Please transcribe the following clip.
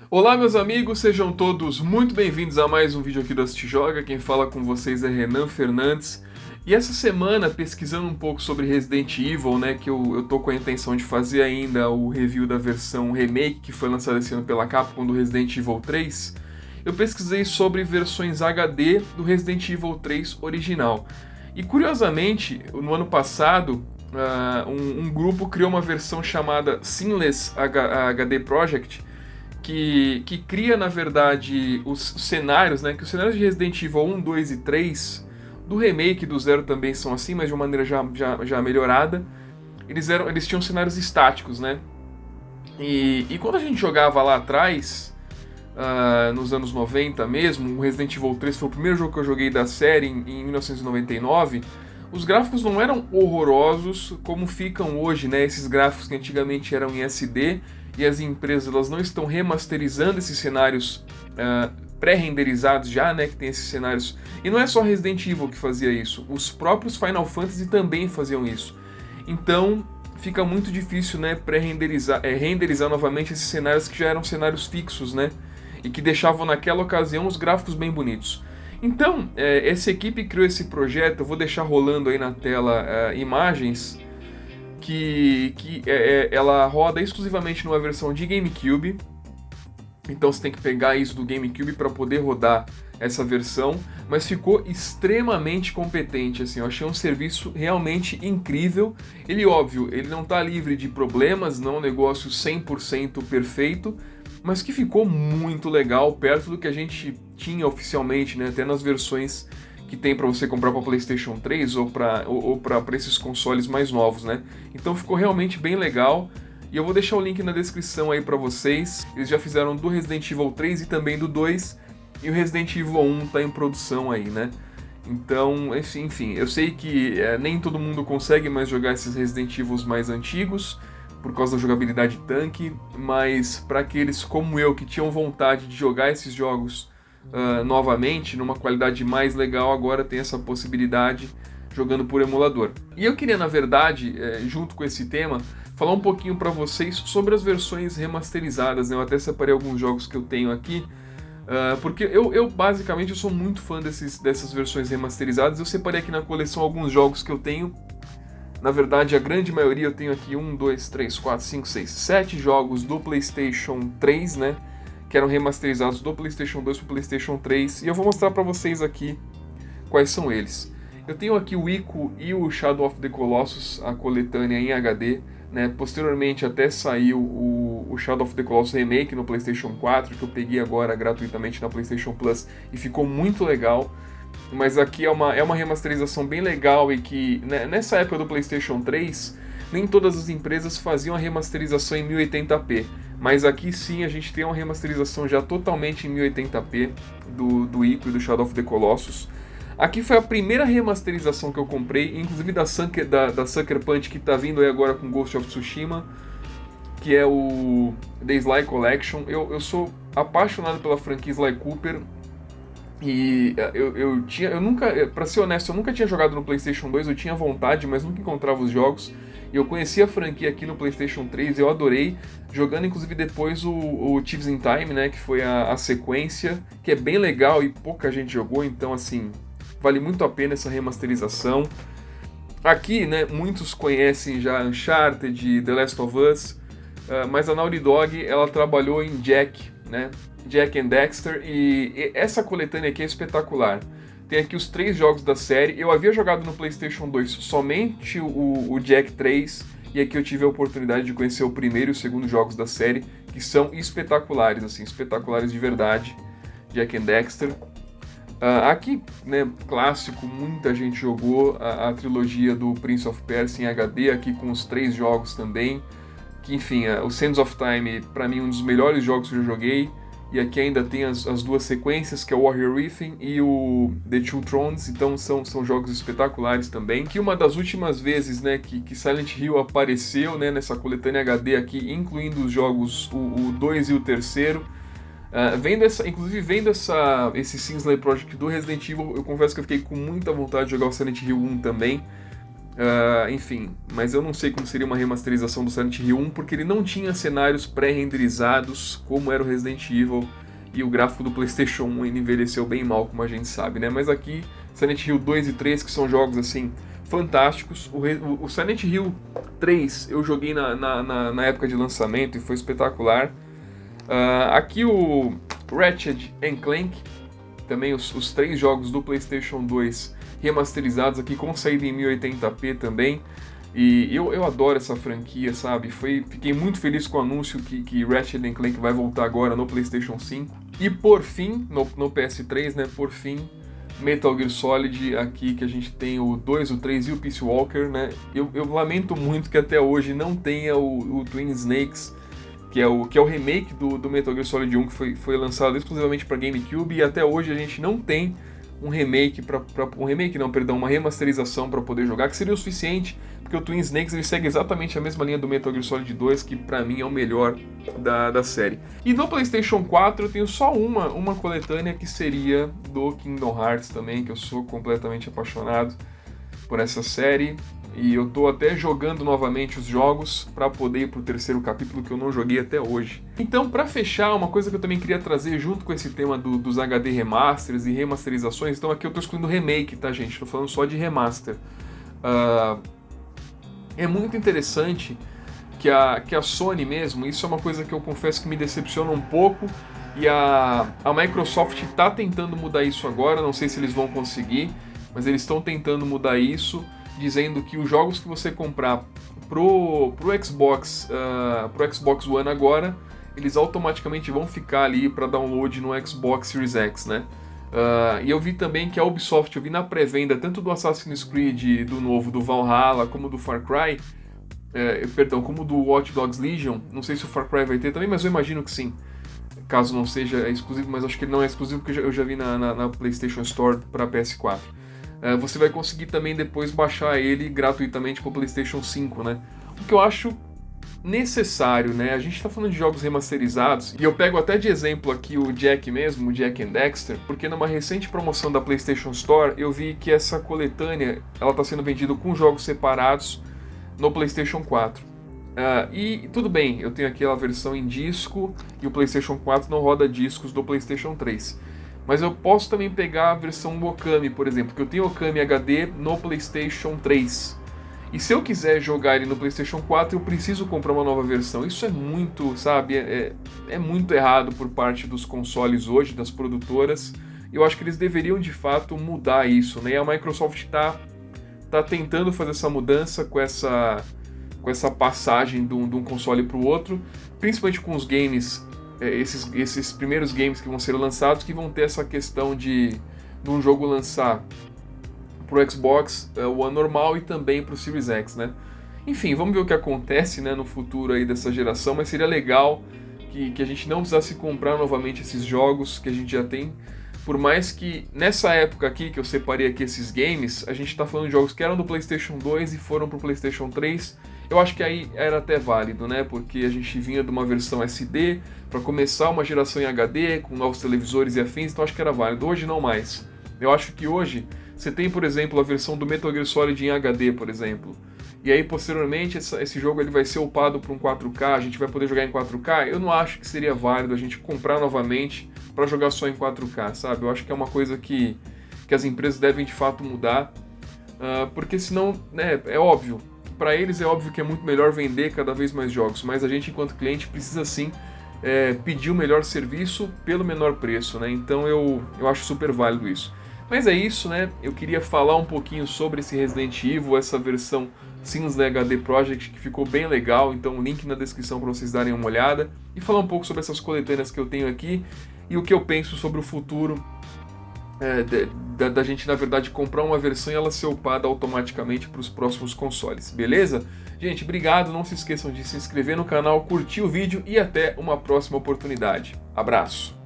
Olá, meus amigos, sejam todos muito bem-vindos a mais um vídeo aqui do Assiste Joga. Quem fala com vocês é Renan Fernandes. E essa semana, pesquisando um pouco sobre Resident Evil, né, que eu tô com a intenção de fazer ainda o review da versão remake que foi lançada esse ano pela Capcom do Resident Evil 3, eu pesquisei sobre versões HD do Resident Evil 3 original. E curiosamente, no ano passado, um grupo criou uma versão chamada Seamless HD Project, que cria, na verdade, os cenários, né? Que os cenários de Resident Evil 1, 2 e 3, do remake do Zero também são assim, mas de uma maneira já melhorada. Eles tinham cenários estáticos, né? E quando a gente jogava lá atrás, nos anos 90 mesmo, o Resident Evil 3 foi o primeiro jogo que eu joguei da série em 1999, os gráficos não eram horrorosos como ficam hoje, né? Esses gráficos que antigamente eram em SD, e as empresas elas não estão remasterizando esses cenários pré-renderizados já, né? Que tem esses cenários. E não é só Resident Evil que fazia isso, os próprios Final Fantasy também faziam isso. Então fica muito difícil, né? Renderizar novamente esses cenários que já eram cenários fixos, né? E que deixavam naquela ocasião os gráficos bem bonitos. Então, essa equipe criou esse projeto, eu vou deixar rolando aí na tela imagens, ela roda exclusivamente numa versão de GameCube. Então você tem que pegar isso do GameCube para poder rodar essa versão, mas ficou extremamente competente, assim, eu achei um serviço realmente incrível. Ele, óbvio, ele não está livre de problemas, não é um negócio 100% perfeito, mas que ficou muito legal, perto do que a gente tinha oficialmente, né, até nas versões que tem para você comprar para PlayStation 3 ou para esses consoles mais novos, né? Então ficou realmente bem legal. E eu vou deixar o link na descrição aí para vocês. Eles já fizeram do Resident Evil 3 e também do 2, e o Resident Evil 1 tá em produção aí, né? Então, enfim, eu sei que nem todo mundo consegue mais jogar esses Resident Evils mais antigos por causa da jogabilidade tanque, mas para aqueles como eu que tinham vontade de jogar esses jogos novamente, numa qualidade mais legal, agora tem essa possibilidade jogando por emulador. E eu queria, na verdade, junto com esse tema, falar um pouquinho para vocês sobre as versões remasterizadas, né? Eu até separei alguns jogos que eu tenho aqui, porque eu basicamente eu sou muito fã dessas versões remasterizadas. Eu separei aqui na coleção alguns jogos que eu tenho. Na verdade, a grande maioria eu tenho aqui 1, 2, 3, 4, 5, 6, 7 jogos do PlayStation 3, né? Que eram remasterizados do PlayStation 2 para o PlayStation 3, e eu vou mostrar para vocês aqui quais são eles. Eu tenho aqui o Ico e o Shadow of the Colossus, a coletânea em HD, né? Posteriormente até saiu o Shadow of the Colossus Remake no PlayStation 4, que eu peguei agora gratuitamente na PlayStation Plus, e ficou muito legal. Mas aqui é uma remasterização bem legal, e que, né, nessa época do PlayStation 3, nem todas as empresas faziam a remasterização em 1080p. Mas aqui sim a gente tem uma remasterização já totalmente em 1080p do Ico e do Shadow of the Colossus. Aqui foi a primeira remasterização que eu comprei, inclusive da Sucker Punch, que está vindo aí agora com Ghost of Tsushima, que é o The Sly Collection. Eu sou apaixonado pela franquia Sly Cooper, e eu nunca, pra ser honesto, eu nunca tinha jogado no PlayStation 2, eu tinha vontade, mas nunca encontrava os jogos. E eu conheci a franquia aqui no PlayStation 3, eu adorei, jogando inclusive depois o Thieves in Time, né, que foi a sequência, que é bem legal e pouca gente jogou, então assim, vale muito a pena essa remasterização. Aqui, né, muitos conhecem já Uncharted e The Last of Us, mas a Naughty Dog, ela trabalhou em Jack, né, Jack and Dexter, e essa coletânea aqui é espetacular. Tem aqui os 3 jogos da série. Eu havia jogado no PlayStation 2 somente o Jack 3, e aqui eu tive a oportunidade de conhecer o primeiro e o segundo jogos da série, que são espetaculares, assim, espetaculares de verdade. Jack and Dexter. Aqui, né, clássico, muita gente jogou a trilogia do Prince of Persia em HD, aqui com os 3 jogos também. Que, enfim, o Sands of Time, para mim, um dos melhores jogos que eu joguei. E aqui ainda tem as 2 sequências, que é o Warrior Within e o The Two Thrones, então são jogos espetaculares também. Que uma das últimas vezes, né, que Silent Hill apareceu, né, nessa coletânea HD aqui, incluindo os jogos o 2 e o terceiro. Inclusive vendo esse Kingsley Project do Resident Evil, eu confesso que eu fiquei com muita vontade de jogar o Silent Hill 1 também. Enfim, mas eu não sei como seria uma remasterização do Silent Hill 1, porque ele não tinha cenários pré-renderizados como era o Resident Evil, e o gráfico do PlayStation 1 ele envelheceu bem mal, como a gente sabe, né? Mas aqui, Silent Hill 2 e 3, que são jogos assim fantásticos. O Silent Hill 3 eu joguei na época de lançamento e foi espetacular. Aqui o Ratchet & Clank, também os 3 jogos do PlayStation 2 remasterizados aqui com saída em 1080p também. E eu adoro essa franquia, sabe? Fiquei muito feliz com o anúncio que Ratchet & Clank vai voltar agora no PlayStation 5. E por fim, no PS3, né? Por fim, Metal Gear Solid, aqui que a gente tem o 2, o 3 e o Peace Walker, né? Eu lamento muito que até hoje não tenha o Twin Snakes, que é o remake do Metal Gear Solid 1, que foi lançado exclusivamente para GameCube, e até hoje a gente não tem uma remasterização para poder jogar, que seria o suficiente, porque o Twin Snakes ele segue exatamente a mesma linha do Metal Gear Solid 2, que para mim é o melhor da série. E no PlayStation 4 eu tenho só uma coletânea, que seria do Kingdom Hearts também, que eu sou completamente apaixonado por essa série. E eu tô até jogando novamente os jogos para poder ir pro 3º capítulo, que eu não joguei até hoje. Então, para fechar, uma coisa que eu também queria trazer junto com esse tema dos HD remasters e remasterizações, então aqui eu tô excluindo remake, tá, gente? Tô falando só de remaster. É muito interessante que a Sony mesmo, isso é uma coisa que eu confesso que me decepciona um pouco, e a Microsoft tá tentando mudar isso agora, não sei se eles vão conseguir, mas eles estão tentando mudar isso, dizendo que os jogos que você comprar pro Xbox One agora, eles automaticamente vão ficar ali para download no Xbox Series X, né? E eu vi também que a Ubisoft, eu vi na pré-venda tanto do Assassin's Creed do novo, do Valhalla, como do Far Cry, como do Watch Dogs Legion. Não sei se o Far Cry vai ter também, mas eu imagino que sim, caso não seja exclusivo, mas acho que ele não é exclusivo, porque eu já vi na PlayStation Store para PS4. Você vai conseguir também depois baixar ele gratuitamente para o PlayStation 5, né? O que eu acho necessário, né? A gente está falando de jogos remasterizados, e eu pego até de exemplo aqui o Jack mesmo, o Jak and Daxter, porque numa recente promoção da PlayStation Store eu vi que essa coletânea ela está sendo vendida com jogos separados no PlayStation 4. E tudo bem, eu tenho aquela versão em disco e o PlayStation 4 não roda discos do PlayStation 3. Mas eu posso também pegar a versão Okami, por exemplo, que eu tenho Okami HD no PlayStation 3. E se eu quiser jogar ele no PlayStation 4, eu preciso comprar uma nova versão. Isso é muito, sabe, é muito errado por parte dos consoles hoje, das produtoras. Eu acho que eles deveriam, de fato, mudar isso, né? E a Microsoft tá tentando fazer essa mudança com essa passagem de um console para o outro, principalmente com os games, esses primeiros games que vão ser lançados, que vão ter essa questão de um jogo lançar pro Xbox One normal e também pro Series X, né? Enfim, vamos ver o que acontece, né, no futuro aí dessa geração, mas seria legal que a gente não precisasse comprar novamente esses jogos que a gente já tem, por mais que nessa época aqui que eu separei aqui esses games, a gente tá falando de jogos que eram do PlayStation 2 e foram pro PlayStation 3. Eu acho que aí era até válido, né? Porque a gente vinha de uma versão SD para começar uma geração em HD com novos televisores e afins, então acho que era válido. Hoje não mais. Eu acho que hoje você tem, por exemplo, a versão do Metal Gear Solid em HD, por exemplo. E aí, posteriormente, esse jogo ele vai ser upado para um 4K, a gente vai poder jogar em 4K. Eu não acho que seria válido a gente comprar novamente para jogar só em 4K, sabe? Eu acho que é uma coisa que as empresas devem, de fato, mudar. Porque senão, né, é óbvio. Para eles é óbvio que é muito melhor vender cada vez mais jogos, mas a gente, enquanto cliente, precisa sim pedir o melhor serviço pelo menor preço, né? Então eu acho super válido isso. Mas é isso, né? Eu queria falar um pouquinho sobre esse Resident Evil, essa versão Sims HD Project, que ficou bem legal, então link na descrição para vocês darem uma olhada, e falar um pouco sobre essas coletâneas que eu tenho aqui e o que eu penso sobre o futuro da gente, na verdade, comprar uma versão e ela ser upada automaticamente para os próximos consoles, beleza? Gente, obrigado, não se esqueçam de se inscrever no canal, curtir o vídeo e até uma próxima oportunidade. Abraço!